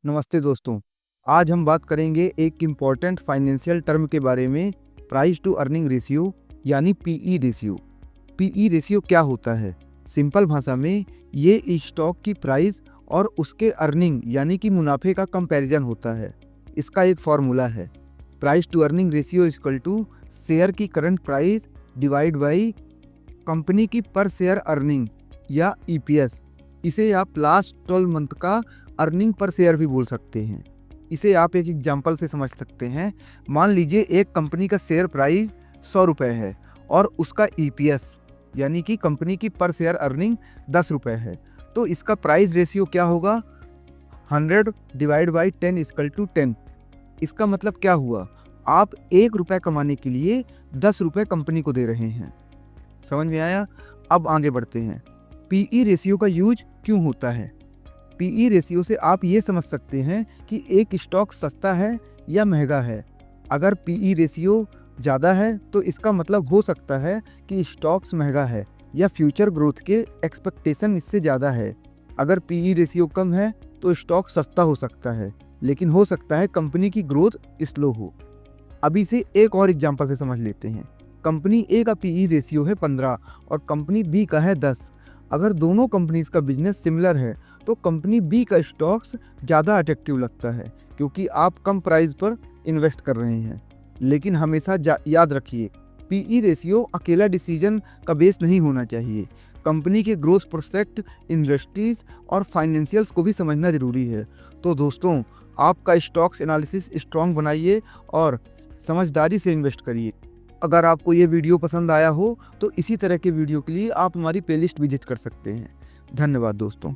नमस्ते दोस्तों। आज हम बात करेंगे एक इम्पॉर्टेंट फाइनेंशियल टर्म के बारे में, प्राइस टू अर्निंग रेशियो यानी पीई रेशियो। पीई रेशियो क्या होता है? सिंपल भाषा में ये स्टॉक की प्राइस और उसके अर्निंग यानी कि मुनाफे का कंपैरिजन होता है। इसका एक फॉर्मूला है, price to earning ratio equal to share की current price divide by company की पर शेयर अर्निंग या ईपीएस। इसे आप लास्ट 12 मंथ का अर्निंग पर शेयर भी बोल सकते हैं। इसे आप एक एग्जांपल से समझ सकते हैं। मान लीजिए एक कंपनी का शेयर प्राइस 100 रुपये है और उसका ईपीएस यानी कि कंपनी की पर शेयर अर्निंग 10 रुपये है, तो इसका प्राइस रेशियो क्या होगा? 100 डिवाइड बाई 10 इक्वल टू 10। इसका मतलब क्या हुआ? आप 1 रुपये कमाने के लिए 10 रुपये कंपनी को दे रहे हैं। समझ में आया? अब आगे बढ़ते हैं। पीई रेशियो का यूज क्यों होता है? पीई रेशियो से आप ये समझ सकते हैं कि एक स्टॉक सस्ता है या महंगा है। अगर पीई रेशियो ज़्यादा है तो इसका मतलब हो सकता है कि स्टॉक्स महंगा है या फ्यूचर ग्रोथ के एक्सपेक्टेशन इससे ज़्यादा है। अगर पीई रेशियो कम है तो स्टॉक सस्ता हो सकता है, लेकिन हो सकता है कंपनी की ग्रोथ स्लो हो। अभी से एक और एग्जांपल से समझ लेते हैं। कंपनी ए का पीई रेशियो है 15 और कंपनी बी का है 10। अगर दोनों कंपनीज का बिजनेस सिमिलर है तो कंपनी बी का स्टॉक्स ज़्यादा अट्रैक्टिव लगता है, क्योंकि आप कम प्राइस पर इन्वेस्ट कर रहे हैं। लेकिन हमेशा याद रखिए, पीई रेशियो अकेला डिसीजन का बेस नहीं होना चाहिए। कंपनी के ग्रोथ प्रोस्पेक्ट, इंडस्ट्रीज और फाइनेंशियल्स को भी समझना जरूरी है। तो दोस्तों, आपका स्टॉक्स एनालिसिस स्ट्रॉन्ग बनाइए और समझदारी से इन्वेस्ट करिए। अगर आपको ये वीडियो पसंद आया हो तो इसी तरह के वीडियो के लिए आप हमारी प्लेलिस्ट विजिट कर सकते हैं। धन्यवाद दोस्तों।